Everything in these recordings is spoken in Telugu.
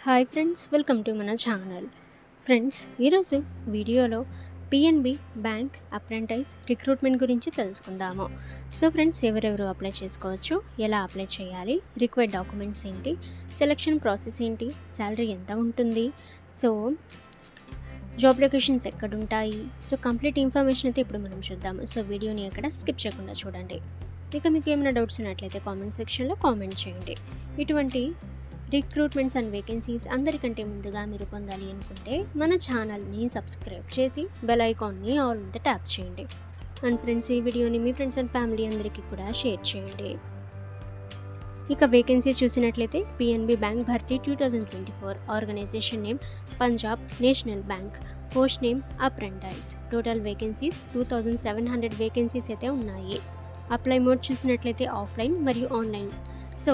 హాయ్ ఫ్రెండ్స్, వెల్కమ్ టు మన ఛానల్. ఫ్రెండ్స్, ఈరోజు వీడియోలో పిఎన్బి బ్యాంక్ అప్రెంటైజ్ రిక్రూట్మెంట్ గురించి తెలుసుకుందాము. సో ఫ్రెండ్స్, ఎవరెవరు అప్లై చేసుకోవచ్చు, ఎలా అప్లై చేయాలి, రిక్వైర్డ్ డాక్యుమెంట్స్ ఏంటి, సెలక్షన్ ప్రాసెస్ ఏంటి, శాలరీ ఎంత ఉంటుంది, సో జాబ్ లొకేషన్స్ ఎక్కడుంటాయి, సో కంప్లీట్ ఇన్ఫర్మేషన్ అయితే ఇప్పుడు మనం చూద్దాము. సో వీడియోని ఎక్కడ స్కిప్ చేయకుండా చూడండి. ఇక మీకు ఏమైనా డౌట్స్ ఉన్నట్లయితే కామెంట్ సెక్షన్లో కామెంట్ చేయండి. ఇటువంటి రిక్రూట్మెంట్స్ అండ్ వేకెన్సీస్ అందరికంటే ముందుగా మీరు పొందాలి అనుకుంటే మన ఛానల్ని సబ్స్క్రైబ్ చేసి బెల్ ఐకాన్ని ఆల్ మీద ట్యాప్ చేయండి. అండ్ ఫ్రెండ్స్, ఈ వీడియోని మీ ఫ్రెండ్స్ అండ్ ఫ్యామిలీ అందరికీ కూడా షేర్ చేయండి. ఇక వేకెన్సీస్ చూసినట్లయితే పిఎన్బి బ్యాంక్ భర్తీ 2024, organisation name Punjab national bank, post name apprentice. Total vacancies 2700 vacancies అయితే ఉన్నాయి. అప్లై మోడ్ చూసినట్లయితే ఆఫ్లైన్ మరియు ఆన్లైన్. సో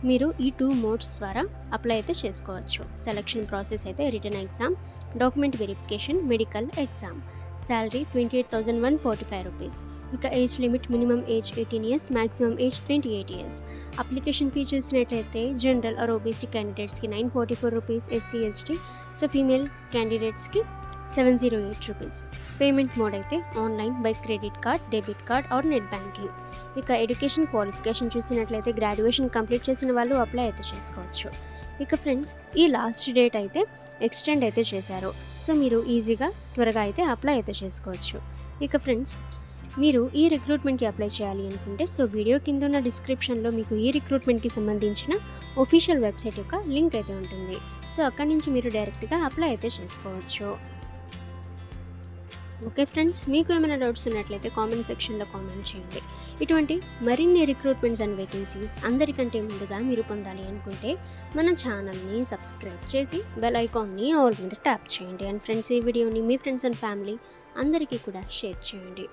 మీరు ఈ 2 మోడ్స్ ద్వారా అప్లై అయితే చేసుకోవచ్చు. సెలక్షన్ ప్రాసెస్ అయితే written exam, document verification, medical exam. Salary 28,145 rupees. ఇక age limit minimum age 18 years, maximum age 28 years. Application fee చూసినట్లయితే జనరల్ ఆర్ ఓబీసీ క్యాండిడేట్స్కి 944 rupees, SC ST so female క్యాండిడేట్స్కి 708 రూపీస్. పేమెంట్ మోడ్ అయితే online, by credit card, debit card or net banking. ఇక ఎడ్యుకేషన్ క్వాలిఫికేషన్ చూసినట్లయితే గ్రాడ్యుయేషన్ కంప్లీట్ చేసిన వాళ్ళు అప్లై అయితే చేసుకోవచ్చు. ఇక ఫ్రెండ్స్, ఈ లాస్ట్ డేట్ అయితే ఎక్స్టెండ్ అయితే చేశారు. సో మీరు ఈజీగా త్వరగా అయితే అప్లై అయితే చేసుకోవచ్చు. ఇక ఫ్రెండ్స్, మీరు ఈ రిక్రూట్మెంట్కి అప్లై చేయాలి అనుకుంటే సో వీడియో కింద ఉన్న డిస్క్రిప్షన్లో మీకు ఈ రిక్రూట్మెంట్కి సంబంధించిన ఒఫీషియల్ వెబ్సైట్ యొక్క లింక్ అయితే ఉంటుంది. సో అక్కడి నుంచి మీరు డైరెక్ట్గా అప్లై అయితే చేసుకోవచ్చు. ఓకే ఫ్రెండ్స్, మీకు ఏమైనా డౌట్స్ ఉన్నట్లయితే కామెంట్ సెక్షన్లో కామెంట్ చేయండి. ఇటువంటి మరిన్ని రిక్రూట్మెంట్స్ అండ్ వేకెన్సీస్ అందరికంటే ముందుగా మీరు పొందాలి అనుకుంటే మన ఛానల్ని సబ్స్క్రైబ్ చేసి బెల్ ఐకాన్ని ఆల్ మీద ట్యాప్ చేయండి. అండ్ ఫ్రెండ్స్, ఈ వీడియోని మీ ఫ్రెండ్స్ అండ్ ఫ్యామిలీ అందరికీ కూడా షేర్ చేయండి.